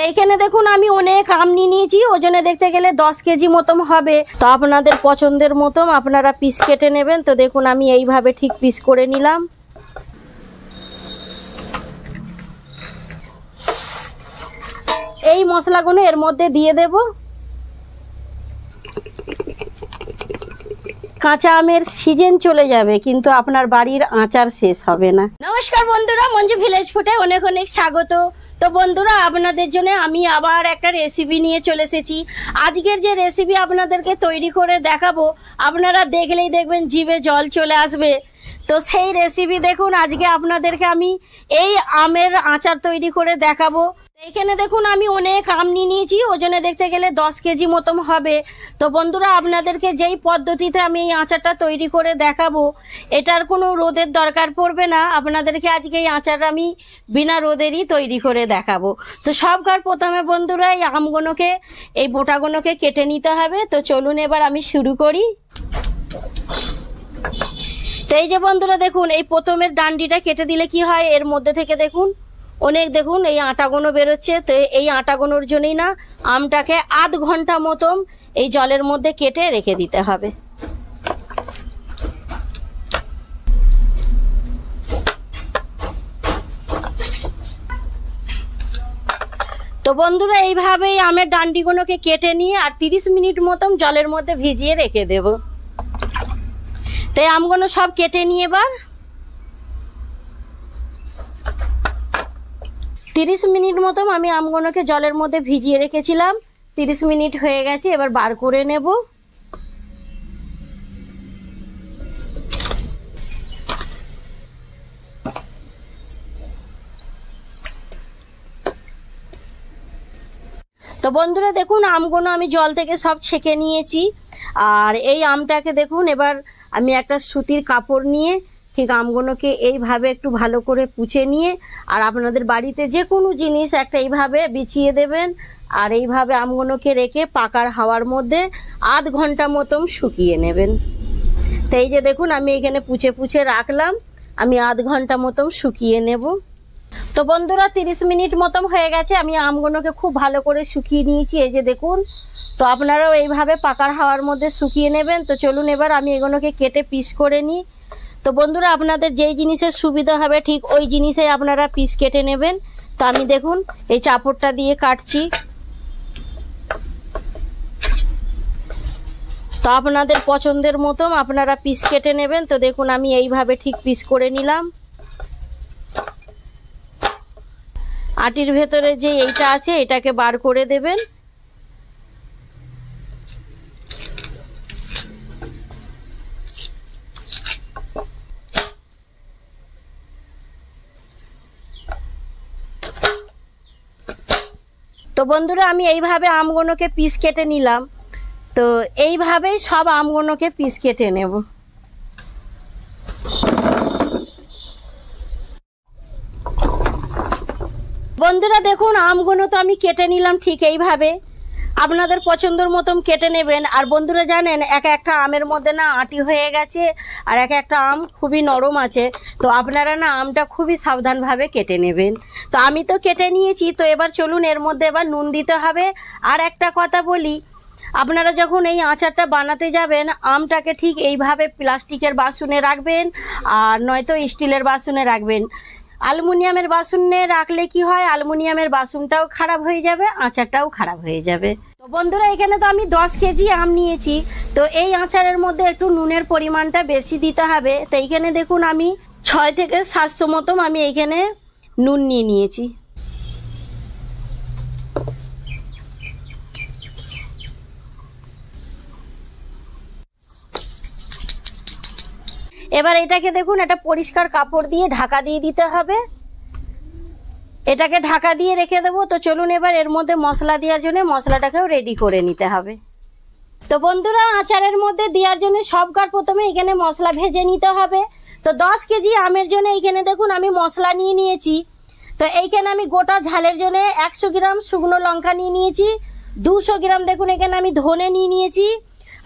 এইখানে দেখুন আমি অনেক আম নিয়ে নিয়েছি, ওজনে দেখতে গেলে 10 কেজি মতন হবে। তো আপনাদের পছন্দের মতন আপনারা পিস কেটে নেবেন। তো দেখুন আমি এইভাবে ঠিক পিস করে নিলাম। এই মশলাগুলো এর মধ্যে দিয়ে দেব। কাঁচা আমের সিজন চলে যাবে কিন্তু আপনার বাড়ির আচার শেষ হবে না। নমস্কার বন্ধুরা, মঞ্জু ভিলেজ ফুডে অনেক অনেক স্বাগত। তো বন্ধুরা, আপনাদের জন্য আমি আবার একটা রেসিপি নিয়ে চলে এসেছি। আজকের যে রেসিপি আপনাদেরকে তৈরি করে দেখাবো, আপনারা দেখলেই দেখবেন জিভে জল চলে আসবে। তো সেই রেসিপি দেখুন, আজকে আপনাদেরকে আমি এই আমের আচার তৈরি করে দেখাবো। এইখানে দেখুন আমি অনেক আম নিয়ে নিয়েছি, ওজনে দেখতে গেলে 10 কেজি মতন হবে। তো বন্ধুরা, আপনাদেরকে যেই পদ্ধতিতে আমি এই আচারটা তৈরি করে দেখাবো, এটার কোনো রোদের দরকার পড়বে না। আপনাদেরকে আজকে এই আচারটা আমি বিনা রোদেরই তৈরি করে দেখাবো। তো সবকার প্রথমে বন্ধুরা এই আমগুলোকে, এই বোটাগুলোকে কেটে নিতে হবে। তো চলুন এবার আমি শুরু করি। তো এই যে বন্ধুরা দেখুন, এই প্রথমের ডান্ডিটা কেটে দিলে কি হয়, এর মধ্যে থেকে দেখুন অনেক দেখুন এই আটাগুলো বেরোচ্ছে। তো এই আটাগুলোর জন্যই না আমটাকে আধ ঘন্টা মতন এই জলের মধ্যে কেটে রেখে দিতে হবে। তো বন্ধুরা এইভাবেই আমের ডান্ডিগুলোকে কেটে নিয়ে আর 30 মিনিট মতন জলের মধ্যে ভিজিয়ে রেখে দেব। তাই আমগুলো সব কেটে নিয়ে এবার 30 মিনিট মতন আমি আমগুলোকে জলের মধ্যে ভিজিয়ে রেখেছিলাম। 30 মিনিট হয়ে গেছে, এবার বার করে নেব। তো বন্ধুরা দেখুন আমগুলো আমি জল থেকে সব ছেঁকে নিয়েছি। আর এই আমটাকে দেখুন এবার আমি একটা সুতির কাপড় নিয়ে ঠিক আমগুলোকে এইভাবে একটু ভালো করে পুছে নিয়ে, আর আপনাদের বাড়িতে যে কোনো জিনিস একটা এইভাবে বিছিয়ে দেবেন। আর এইভাবে আমগুলোকে রেখে পাকার হাওয়ার মধ্যে আধ ঘন্টা মতন শুকিয়ে নেবেন। তো এই যে দেখুন আমি এখানে পুছে পুছে রাখলাম, আমি আধ ঘন্টা মতন শুকিয়ে নেব। তো বন্ধুরা 30 মিনিট মতন হয়ে গেছে, আমি আমগুলোকে খুব ভালো করে শুকিয়ে নিয়েছি। এই যে দেখুন, তো আপনারাও এইভাবে পাকার হাওয়ার মধ্যে শুকিয়ে নেবেন। তো চলুন এবার আমি এগুলোকে কেটে পিস করে নিই। তো বন্ধুরা আপনাদের যেই জিনিসের সুবিধা হবে ঠিক ওই জিনিসে আপনারা পিস কেটে নেবেন। তো আমি দেখুন এই চাপড়টা দিয়ে কাটছি। তো আপনাদের পছন্দের মতন আপনারা পিস কেটে নেবেন। তো দেখুন আমি এইভাবে ঠিক পিস করে নিলাম। আটির ভেতরে যে এইটা আছে এটাকে বার করে দেবেন। তো বন্ধুরা আমি এইভাবে আমগুলোকে পিস কেটে নিলাম। তো এইভাবেই সব আমগুলোকে পিস কেটে নেব। বন্ধুরা দেখুন আমগুলো তো আমি কেটে নিলাম ঠিক এইভাবে, আপনাদের পছন্দের মতন কেটে নেবেন। আর বন্ধুরা জানেন এক একটা আমের মধ্যে না আটি হয়ে গেছে, আর এক একটা আম খুবই নরম আছে। তো আপনারা না আমটা খুবই সাবধানভাবে কেটে নেবেন। তো আমি তো কেটে নিয়েছি। তো এবার চলুন এর মধ্যে এবার নুন দিতে হবে। আর একটা কথা বলি, আপনারা যখন এই আচারটা বানাতে যাবেন আমটাকে ঠিক এইভাবে প্লাস্টিকের বাসনে রাখবেন, আর নয়তো স্টিলের বাসনে রাখবেন। অ্যালুমিনিয়ামের বাসনে রাখলে কি হয়, অ্যালুমিনিয়ামের বাসনটাও খারাপ হয়ে যাবে, আচারটাও খারাপ হয়ে যাবে। তো বন্ধুরা এখানে তো আমি 10 কেজি আম নিয়েছি। তো এই আচারের মধ্যে একটু নুনের পরিমাণটা বেশি দিতে হবে। তো এইখানে দেখুন আমি 6 থেকে 700 মতন আমি এইখানে নুন নিয়ে নিয়েছি। এবার এটাকে দেখুন একটা পরিষ্কার কাপড় দিয়ে ঢাকা দিয়ে দিতে হবে। এটাকে ঢাকা দিয়ে রেখে দেবো। তো চলুন এবার এর মধ্যে মশলা দেওয়ার জন্য মশলাটাকেও রেডি করে নিতে হবে। তো বন্ধুরা আচারের মধ্যে দেওয়ার জন্য সবকার প্রথমে এখানে মশলা ভেজে নিতে হবে। তো 10 কেজি আমের জন্য এইখানে দেখুন আমি মশলা নিয়ে নিয়েছি। তো এইখানে আমি গোটা ঝালের জন্য 100 গ্রাম শুকনো লঙ্কা নিয়ে নিয়েছি। 200 গ্রাম দেখুন এখানে আমি ধনে নিয়ে নিয়েছি।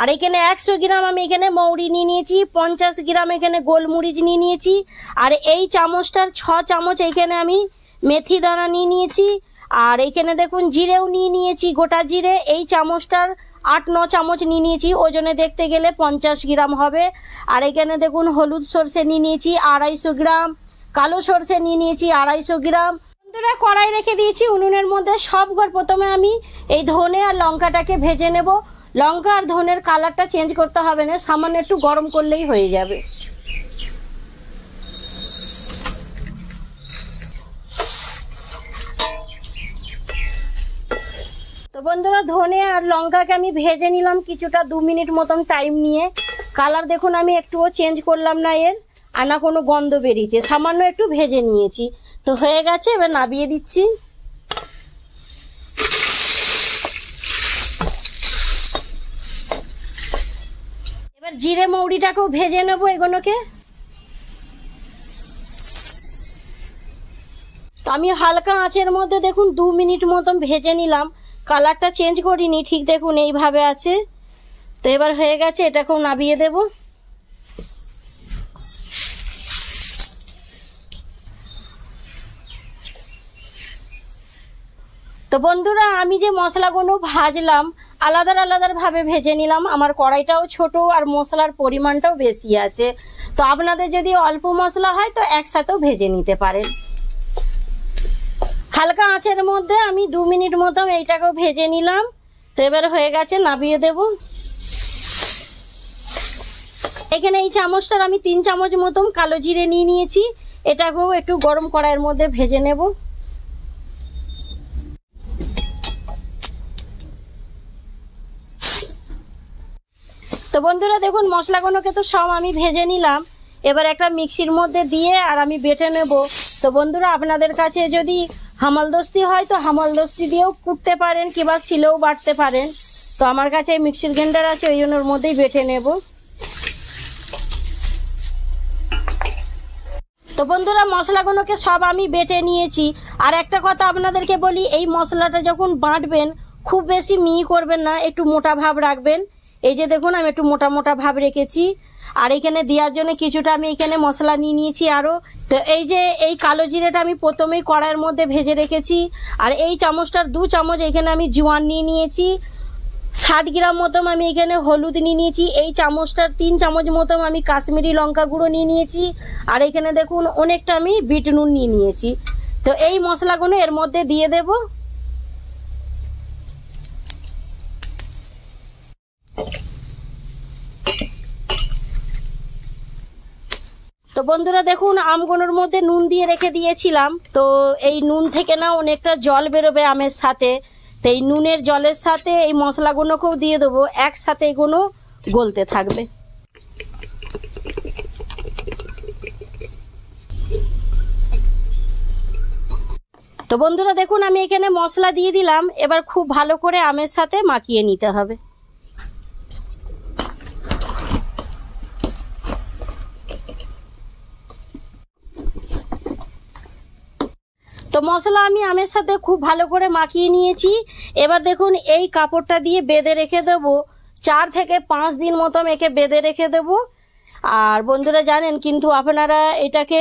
আর এখানে 100 গ্রাম আমি এখানে মৌরি নিয়ে নিয়েছি। 50 গ্রাম এখানে গোলমরিচ নিয়ে নিয়েছি। আর এই চামচটার 6 চামচ এইখানে আমি মেথি দানা নিয়ে নিয়েছি। আর এইখানে দেখুন জিরেও নিয়ে নিয়েছি, গোটা জিরে এই চামচটার 8-9 চামচ নিয়ে নিয়েছি, ওজনে দেখতে গেলে 50 গ্রাম হবে। আর এখানে দেখুন হলুদ সর্ষে নিয়ে নিয়েছি 250 গ্রাম, কালো সর্ষে নিয়ে নিয়েছি 250 গ্রাম। বন্ধুরা কড়াই রেখে দিয়েছি উনুনের মধ্যে। প্রথমে আমি এই ধনে আর লঙ্কাটাকে ভেজে নেব। লঙ্কা আর ধনের কালারটা চেঞ্জ করতে হবে না, সামান্য একটু গরম করলেই হয়ে যাবে। তো বন্ধুরা ধনে আর লঙ্কাকে আমি ভেজে নিলাম কিছুটা, 2 মিনিট মতন টাইম নিয়ে। কালার দেখুন আমি একটুও চেঞ্জ করলাম না এর, আর না কোনো গন্ধ বেরিয়েছে, সামান্য একটু ভেজে নিয়েছি। তো হয়ে গেছে, এবার নামিয়ে দিচ্ছি। এবার জিরে মৌরিটাকেও ভেজে নেবো এগুলোকে। তো আমি হালকা আঁচের মধ্যে দেখুন 2 মিনিট মতন ভেজে নিলাম, কালারটা চেঞ্জ করিনি, ঠিক দেখুন এইভাবে আছে। তো এবার হয়ে গেছে, এটাকেও নামিয়ে দেব। তো বন্ধুরা আমি যে মশলাগুলো ভাজলাম আলাদা আলাদাভাবে ভেজে নিলাম। আমার কড়াইটাও ছোট আর মশলার পরিমাণটাও বেশি আছে। তো আপনাদের যদি অল্প মশলা হয় তো একসাথেও ভেজে নিতে পারেন। হালকা আঁচের মধ্যে আমি 2 মিনিট মতো এইটাকেও ভেজে নিলাম। তো এবার হয়ে গেছে, নামিয়ে দেব। এখানে এই চামচটার আমি 3 চামচ মতন কালো জিরে নিয়ে নিয়েছি, এটাকেও একটু গরম কড়াইয়ের মধ্যে ভেজে নেব। তো বন্ধুরা দেখুন মশলাগুলোকে তো সব আমি ভেজে নিলাম, এবার একটা মিক্সির মধ্যে দিয়ে আর আমি বেটে নেব। তো বন্ধুরা আপনাদের কাছে যদি হামালদস্তি হয় তো হামালদস্তি দিয়েও কুটতে পারেন, কিংবা শিলেও বাটতে পারেন। তো আমার কাছে মিক্সির গ্রাইন্ডার আছে, ওই জন্য ওর মধ্যেই বেটে নেব। তো বন্ধুরা মশলাগুলোকে সব আমি বেটে নিয়েছি। আর একটা কথা আপনাদেরকে বলি, এই মশলাটা যখন বাটবেন খুব বেশি মিহি করবেন না, একটু মোটা ভাব রাখবেন। এই যে দেখুন আমি একটু মোটা মোটা ভাব রেখেছি। আর এখানে দেওয়ার জন্য কিছুটা আমি এখানে মশলা নিয়ে নিয়েছি আরও। তো এই যে এই কালো জিরেটা আমি প্রথমেই কড়াইয়ের মধ্যে ভেজে রেখেছি। আর এই চামচটার 2 চামচ এখানে আমি জোয়ান নিয়ে নিয়েছি। 60 গ্রাম মতন আমি এখানে হলুদ নিয়ে নিয়েছি। এই চামচটার 3 চামচ মতন আমি কাশ্মীরি লঙ্কা গুঁড়ো নিয়ে নিয়েছি। আর এখানে দেখুন অনেকটা আমি বিট নুন নিয়ে নিয়েছি। তো এই মশলাগুলো এর মধ্যে দিয়ে দেব। তো বন্ধুরা দেখুন আমগুলোর মধ্যে নুন দিয়ে রেখে দিয়েছিলাম। তো এই নুন থেকে না অনেকটা জল বেরোবে আমের সাথে। তো এই নুনের জলের সাথে এই মশলাগুলোকেও দিয়ে দেবো, একসাথে এগুলো গলতে থাকবে। তো বন্ধুরা দেখুন আমি এখানে মশলা দিয়ে দিলাম, এবার খুব ভালো করে আমের সাথে মাখিয়ে নিতে হবে। তো মশলা আমি আমের সাথে খুব ভালো করে মাখিয়ে নিয়েছি। এবার দেখুন এই কাপড়টা দিয়ে বেঁধে রেখে দেবো, 4 থেকে 5 দিন মতো একে বেঁধে রেখে দেবো। আর বন্ধুরা জানেন কিন্তু আপনারা এটাকে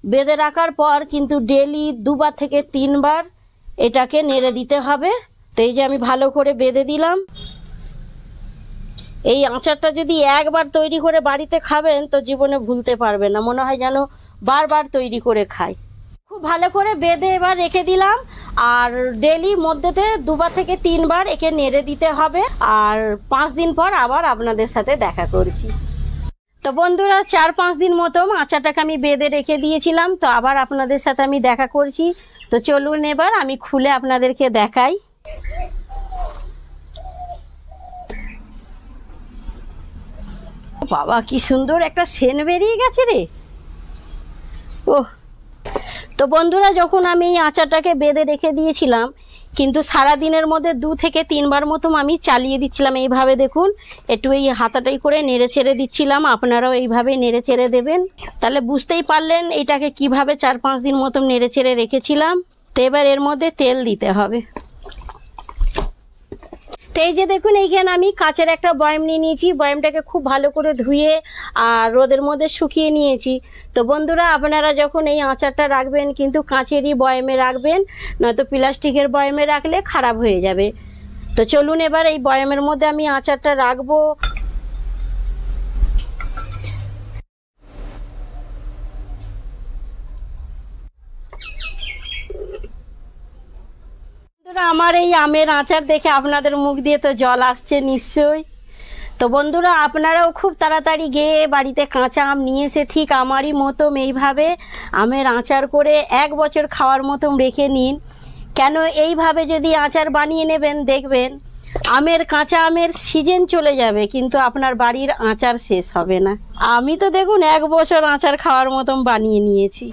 বেঁধে রাখার পর কিন্তু ডেলি 2 বার থেকে 3 বার এটাকে নেড়ে দিতে হবে। তো এই যে আমি ভালো করে বেঁধে দিলাম। এই আচারটা যদি একবার তৈরি করে বাড়িতে খাবেন তো জীবনে ভুলতে পারবেন না, মনে হয় যেন বারবার তৈরি করে খাই। খুব ভালো করে বেঁধে এবার রেখে দিলাম। আর ডেলি মধ্যেতে 2 বার থেকে 3 বার একে নেড়ে দিতে হবে। আর 5 দিন পর আবার আপনাদের সাথে দেখা করছি। তো বন্ধুরা 4-5 দিন মতো আচারটাকে আমি বেঁধে রেখে দিয়েছিলাম। তো আবার আপনাদের সাথে আমি দেখা করছি। তো চলুন এবার আমি খুলে আপনাদেরকে দেখাই। বাবা কি সুন্দর একটা সেন্ট বেরিয়ে গেছে রে। ওহ, তো বন্ধুরা যখন আমি এই আচারটাকে বেঁধে রেখে দিয়েছিলাম কিন্তু সারা দিনের মধ্যে 2 থেকে 3 বার মতো আমি চালিয়ে দিচ্ছিলাম। এইভাবে দেখুন একটু এই হাতাটাই করে নেড়ে ছেড়ে দিচ্ছিলাম, আপনারাও এইভাবে নেড়ে ছেড়ে দেবেন। তাহলে বুঝতেই পারলেন এটাকে কিভাবে 4-5 দিন মতো নেড়ে ছেড়ে রেখেছিলাম। তো এবার এর মধ্যে তেল দিতে হবে। তো এই যে দেখুন এইখানে আমি কাচের একটা বয়াম নিয়ে নিয়েছি, বয়ামটাকে খুব ভালো করে ধুয়ে আর রোদের মধ্যে শুকিয়ে নিয়েছি। তো বন্ধুরা আপনারা যখন এই আচারটা রাখবেন কিন্তু কাঁচেরই বয়ামে রাখবেন, নয়তো প্লাস্টিকের বয়ামে রাখলে খারাপ হয়ে যাবে। তো চলুন এবার এই বয়ামের মধ্যে আমি আচারটা রাখবো। আমার এই আমের আচার দেখে আপনাদের মুখ দিয়ে তো জল আসছে নিশ্চয়ই। তো বন্ধুরা আপনারাও খুব তাড়াতাড়ি গিয়ে বাড়িতে কাঁচা আম নিয়ে এসে ঠিক আমারই মতন এইভাবে আমের আচার করে 1 বছর খাওয়ার মতন রেখে নিন। কেন এইভাবে যদি আচার বানিয়ে নেবেন দেখবেন আমের কাঁচা আমের সিজন চলে যাবে কিন্তু আপনার বাড়ির আচার শেষ হবে না। আমি তো দেখুন 1 বছর আচার খাওয়ার মতন বানিয়ে নিয়েছি।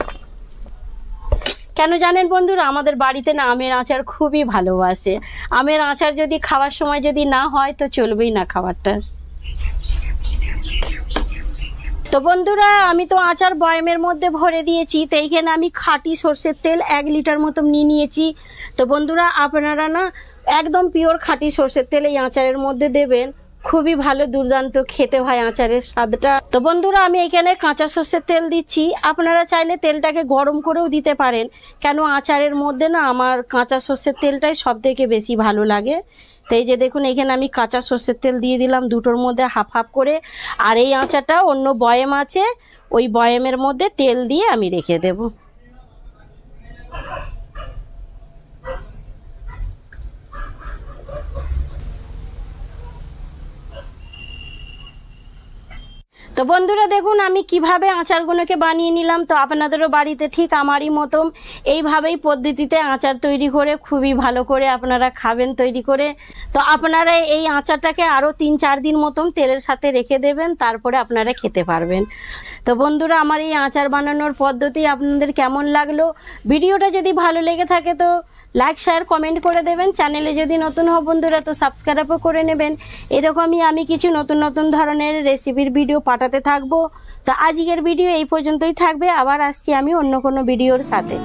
কেন জানেন বন্ধুরা, আমাদের বাড়িতে না আমের আচার খুবই ভালোবাসে। আমের আচার যদি খাওয়ার সময় যদি না হয় তো চলবেই না খাবারটা। তো বন্ধুরা আমি তো আচার বয়ামের মধ্যে ভরে দিয়েছি। তো এইখানে আমি খাঁটি সর্ষের তেল 1 লিটার মতো নিয়ে নিয়েছি। তো বন্ধুরা আপনারা না একদম পিওর খাঁটি সর্ষের তেল এই আচারের মধ্যে দেবেন, খুবই ভালো দুর্দান্ত খেতে হয় আচারের স্বাদটা। তো বন্ধুরা আমি এখানে কাঁচা সর্ষের তেল দিচ্ছি, আপনারা চাইলে তেলটাকে গরম করেও দিতে পারেন। কেন আচারের মধ্যে না আমার কাঁচা সর্ষের তেলটাই সব থেকে বেশি ভালো লাগে। তো এই যে দেখুন এখানে আমি কাঁচা সর্ষের তেল দিয়ে দিলাম দুটোর মধ্যে হাফ হাফ করে। আর এই আচারটা অন্য বয়াম আছে, ওই বয়ামের মধ্যে তেল দিয়ে আমি রেখে দেব। তো বন্ধুরা দেখুন আমি কিভাবে আচারগুলোকে বানিয়ে নিলাম। তো আপনাদেরও বাড়িতে ঠিক আমারই মতন এইভাবেই পদ্ধতিতে আচার তৈরি করে খুবই ভালো করে আপনারা খাবেন তৈরি করে। তো আপনারা এই আচারটাকে আরও 3-4 দিন মতন তেলের সাথে রেখে দেবেন, তারপরে আপনারা খেতে পারবেন। তো বন্ধুরা আমার এই আচার বানানোর পদ্ধতি আপনাদের কেমন লাগলো? ভিডিওটা যদি ভালো লেগে থাকে তো লাইক শেয়ার কমেন্ট করে দেবেন। চ্যানেলে যদি নতুন হও বন্ধুরা তো সাবস্ক্রাইবও করে নেবেন। এরকমই আমি কিছু নতুন নতুন ধরনের রেসিপির ভিডিও পাঠাতে থাকবো। তো আজকের ভিডিও এই পর্যন্তই থাকবে, আবার আসছি আমি অন্য কোনো ভিডিওর সাথে।